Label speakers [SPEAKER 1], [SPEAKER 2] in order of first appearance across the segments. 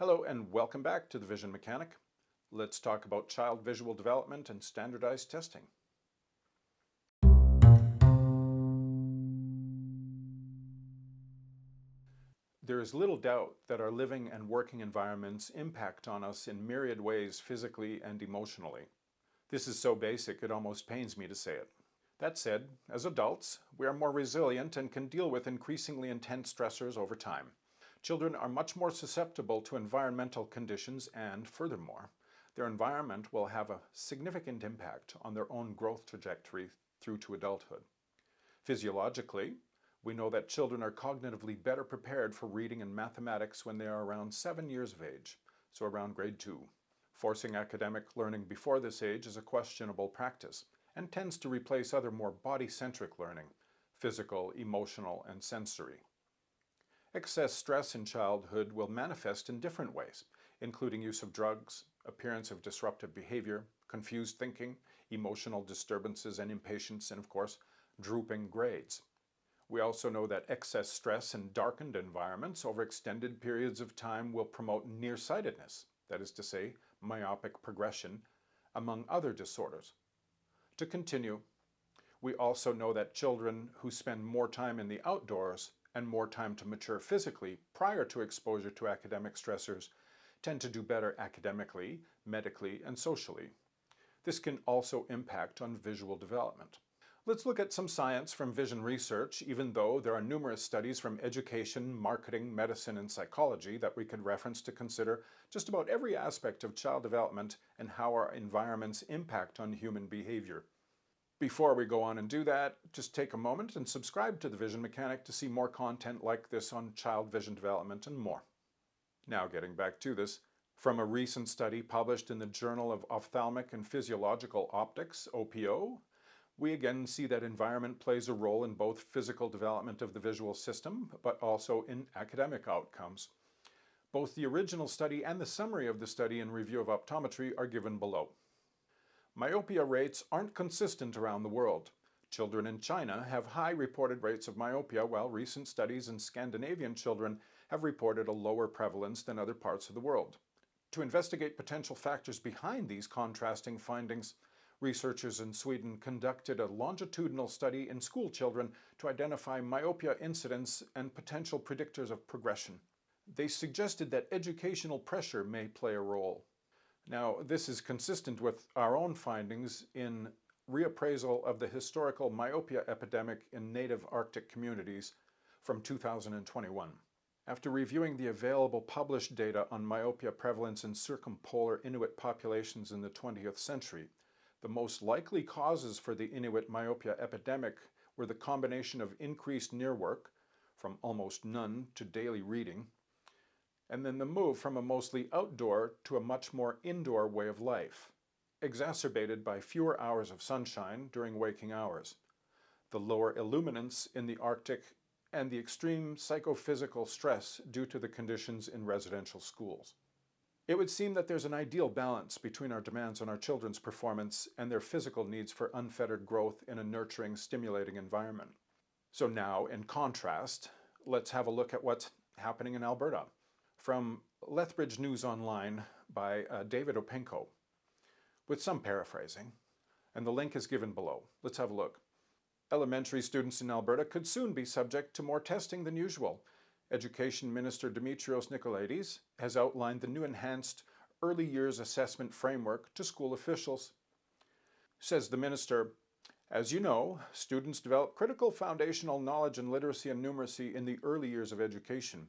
[SPEAKER 1] Hello and welcome back to The Vision Mechanic. Let's talk about child visual development and standardized testing. There is little doubt that our living and working environments impact on us in myriad ways physically and emotionally. This is so basic it almost pains me to say it. That said, as adults, we are more resilient and can deal with increasingly intense stressors over time. Children are much more susceptible to environmental conditions and, furthermore, their environment will have a significant impact on their own growth trajectory through to adulthood. Physiologically, we know that children are cognitively better prepared for reading and mathematics when they are around 7 years of age, so around grade 2. Forcing academic learning before this age is a questionable practice and tends to replace other more body-centric learning, physical, emotional, and sensory. Excess stress in childhood will manifest in different ways, including use of drugs, appearance of disruptive behavior, confused thinking, emotional disturbances and impatience, and of course, drooping grades. We also know that excess stress in darkened environments over extended periods of time will promote nearsightedness, that is to say, myopic progression, among other disorders. To continue, we also know that children who spend more time in the outdoors and more time to mature physically prior to exposure to academic stressors tend to do better academically, medically, and socially. This can also impact on visual development. Let's look at some science from vision research, even though there are numerous studies from education, marketing, medicine, and psychology that we could reference to consider just about every aspect of child development and how our environments impact on human behavior. Before we go on and do that, just take a moment and subscribe to The Vision Mechanic to see more content like this on child vision development and more. Now getting back to this, from a recent study published in the Journal of Ophthalmic and Physiological Optics, OPO, we again see that environment plays a role in both physical development of the visual system, but also in academic outcomes. Both the original study and the summary of the study in Review of Optometry are given below. Myopia rates aren't consistent around the world. Children in China have high reported rates of myopia, while recent studies in Scandinavian children have reported a lower prevalence than other parts of the world. To investigate potential factors behind these contrasting findings, researchers in Sweden conducted a longitudinal study in school children to identify myopia incidence and potential predictors of progression. They suggested that educational pressure may play a role. Now, this is consistent with our own findings in reappraisal of the historical myopia epidemic in native Arctic communities from 2021. After reviewing the available published data on myopia prevalence in circumpolar Inuit populations in the 20th century, the most likely causes for the Inuit myopia epidemic were the combination of increased near work, from almost none to daily reading, and then the move from a mostly outdoor to a much more indoor way of life, exacerbated by fewer hours of sunshine during waking hours, the lower illuminance in the Arctic, and the extreme psychophysical stress due to the conditions in residential schools. It would seem that there's an ideal balance between our demands on our children's performance and their physical needs for unfettered growth in a nurturing, stimulating environment. So now, in contrast, let's have a look at what's happening in Alberta. From Lethbridge News Online by David Openko, with some paraphrasing, and the link is given below. Let's have a look. Elementary students in Alberta could soon be subject to more testing than usual. Education Minister Dimitrios Nicolaides has outlined the new enhanced early years assessment framework to school officials. Says the minister, "As you know, students develop critical foundational knowledge in literacy and numeracy in the early years of education.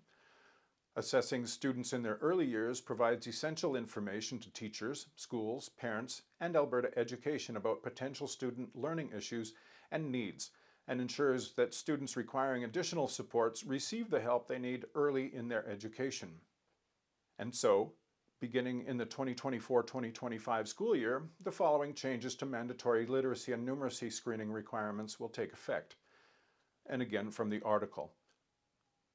[SPEAKER 1] Assessing students in their early years provides essential information to teachers, schools, parents, and Alberta education about potential student learning issues and needs, and ensures that students requiring additional supports receive the help they need early in their education." And so, beginning in the 2024-2025 school year, the following changes to mandatory literacy and numeracy screening requirements will take effect. And again from the article.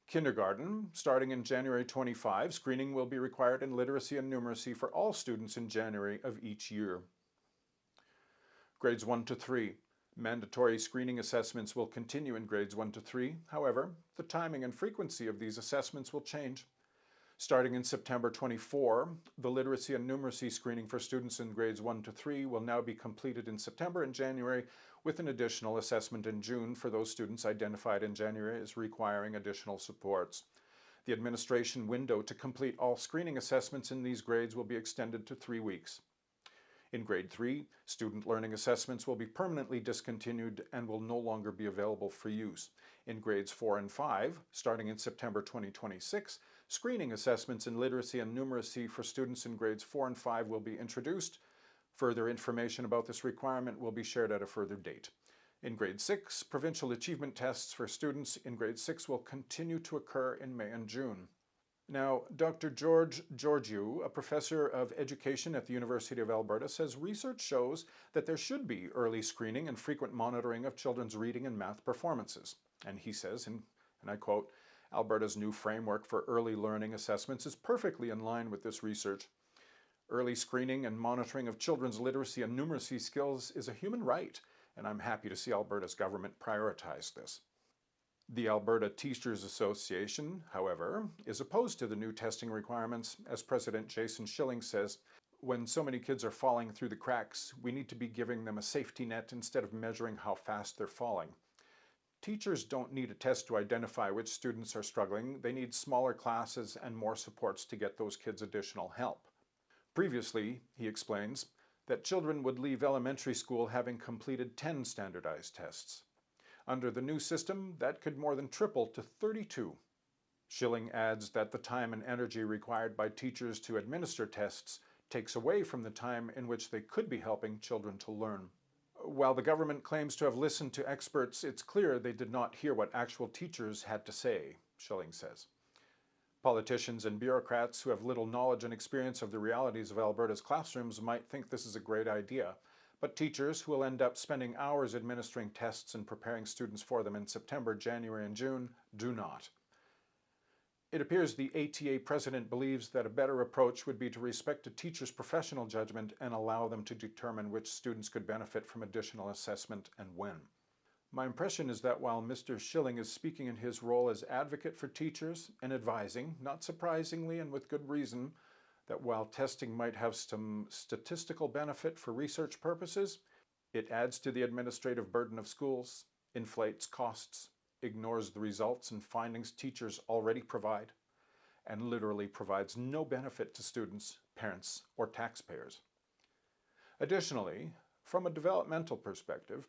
[SPEAKER 1] Kindergarten, starting in January 25, screening will be required in literacy and numeracy for all students in January of each year. Grades 1 to 3. Mandatory screening assessments will continue in grades 1 to 3. However, the timing and frequency of these assessments will change. Starting in September 24, the literacy and numeracy screening for students in grades 1 to 3 will now be completed in September and January, with an additional assessment in June for those students identified in January as requiring additional supports. The administration window to complete all screening assessments in these grades will be extended to 3 weeks. In grade 3, student learning assessments will be permanently discontinued and will no longer be available for use. In grades 4 and 5, starting in September 2026, screening assessments in literacy and numeracy for students in grades 4 and 5 will be introduced. Further information about this requirement will be shared at a further date. In grade 6, provincial achievement tests for students in grade 6 will continue to occur in May and June. Now, Dr. George Georgiou, a professor of education at the University of Alberta, says research shows that there should be early screening and frequent monitoring of children's reading and math performances. And he says, and I quote, "Alberta's new framework for early learning assessments is perfectly in line with this research. Early screening and monitoring of children's literacy and numeracy skills is a human right, and I'm happy to see Alberta's government prioritize this." The Alberta Teachers Association, however, is opposed to the new testing requirements. As President Jason Schilling says, "When so many kids are falling through the cracks, we need to be giving them a safety net instead of measuring how fast they're falling. Teachers don't need a test to identify which students are struggling. They need smaller classes and more supports to get those kids additional help." Previously, he explains, that children would leave elementary school having completed 10 standardized tests. Under the new system, that could more than triple to 32. Schilling adds that the time and energy required by teachers to administer tests takes away from the time in which they could be helping children to learn. While the government claims to have listened to experts, it's clear they did not hear what actual teachers had to say, Schilling says. Politicians and bureaucrats who have little knowledge and experience of the realities of Alberta's classrooms might think this is a great idea, but teachers who will end up spending hours administering tests and preparing students for them in September, January, and June do not. It appears the ATA president believes that a better approach would be to respect a teacher's professional judgment and allow them to determine which students could benefit from additional assessment and when. My impression is that while Mr. Schilling is speaking in his role as advocate for teachers and advising, not surprisingly and with good reason, that while testing might have some statistical benefit for research purposes, it adds to the administrative burden of schools, inflates costs, ignores the results and findings teachers already provide, and literally provides no benefit to students, parents, or taxpayers. Additionally, from a developmental perspective,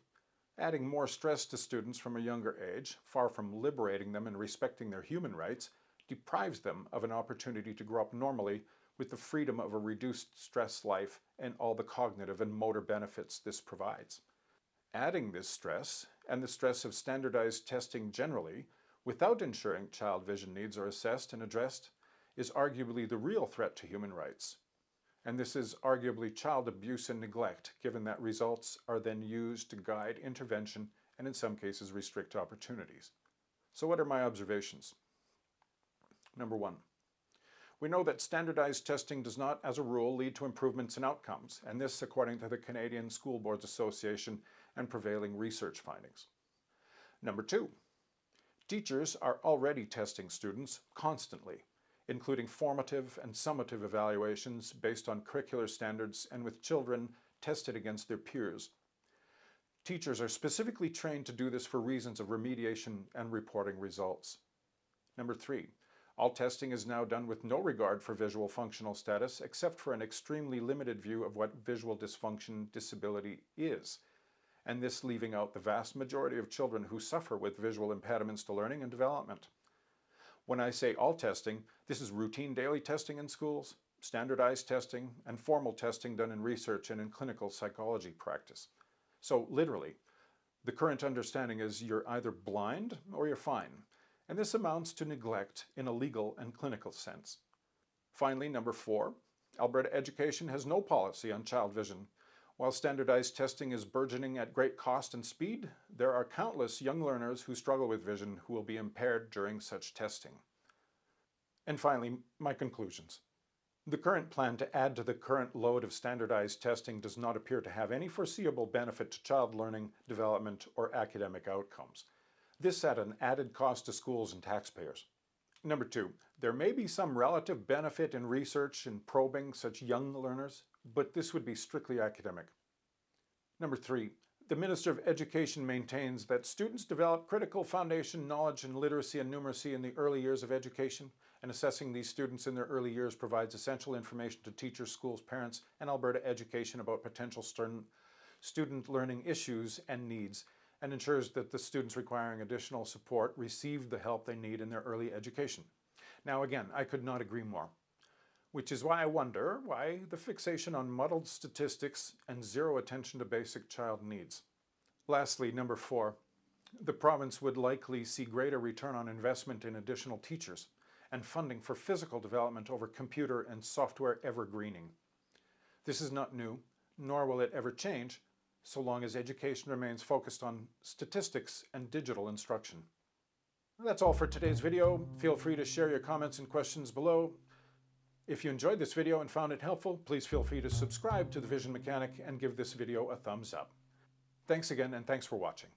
[SPEAKER 1] adding more stress to students from a younger age, far from liberating them and respecting their human rights, deprives them of an opportunity to grow up normally with the freedom of a reduced stress life and all the cognitive and motor benefits this provides. Adding this stress, and the stress of standardized testing generally, without ensuring child vision needs are assessed and addressed, is arguably the real threat to human rights. And this is arguably child abuse and neglect, given that results are then used to guide intervention and in some cases restrict opportunities. So what are my observations? Number 1. We know that standardized testing does not, as a rule, lead to improvements in outcomes, and this according to the Canadian School Boards Association and prevailing research findings. Number 2, teachers are already testing students constantly, including formative and summative evaluations based on curricular standards and with children tested against their peers. Teachers are specifically trained to do this for reasons of remediation and reporting results. Number 3, all testing is now done with no regard for visual functional status except for an extremely limited view of what visual dysfunction disability is, and this leaving out the vast majority of children who suffer with visual impediments to learning and development. When I say all testing, this is routine daily testing in schools, standardized testing, and formal testing done in research and in clinical psychology practice. So literally, the current understanding is you're either blind or you're fine, and this amounts to neglect in a legal and clinical sense. Finally, number 4, Alberta education has no policy on child vision. While standardized testing is burgeoning at great cost and speed, there are countless young learners who struggle with vision who will be impaired during such testing. And finally, my conclusions. The current plan to add to the current load of standardized testing does not appear to have any foreseeable benefit to child learning, development, or academic outcomes. This at an added cost to schools and taxpayers. Number 2, there may be some relative benefit in research in probing such young learners, but this would be strictly academic. Number 3, the Minister of Education maintains that students develop critical foundation knowledge in literacy and numeracy in the early years of education, and assessing these students in their early years provides essential information to teachers, schools, parents, and Alberta education about potential student learning issues and needs, and ensures that the students requiring additional support receive the help they need in their early education. Now again, I could not agree more, which is why I wonder why the fixation on muddled statistics and zero attention to basic child needs. Lastly, number 4, the province would likely see greater return on investment in additional teachers and funding for physical development over computer and software evergreening. This is not new, nor will it ever change, so long as education remains focused on statistics and digital instruction. That's all for today's video. Feel free to share your comments and questions below. If you enjoyed this video and found it helpful, please feel free to subscribe to The Vision Mechanic and give this video a thumbs up. Thanks again, and thanks for watching.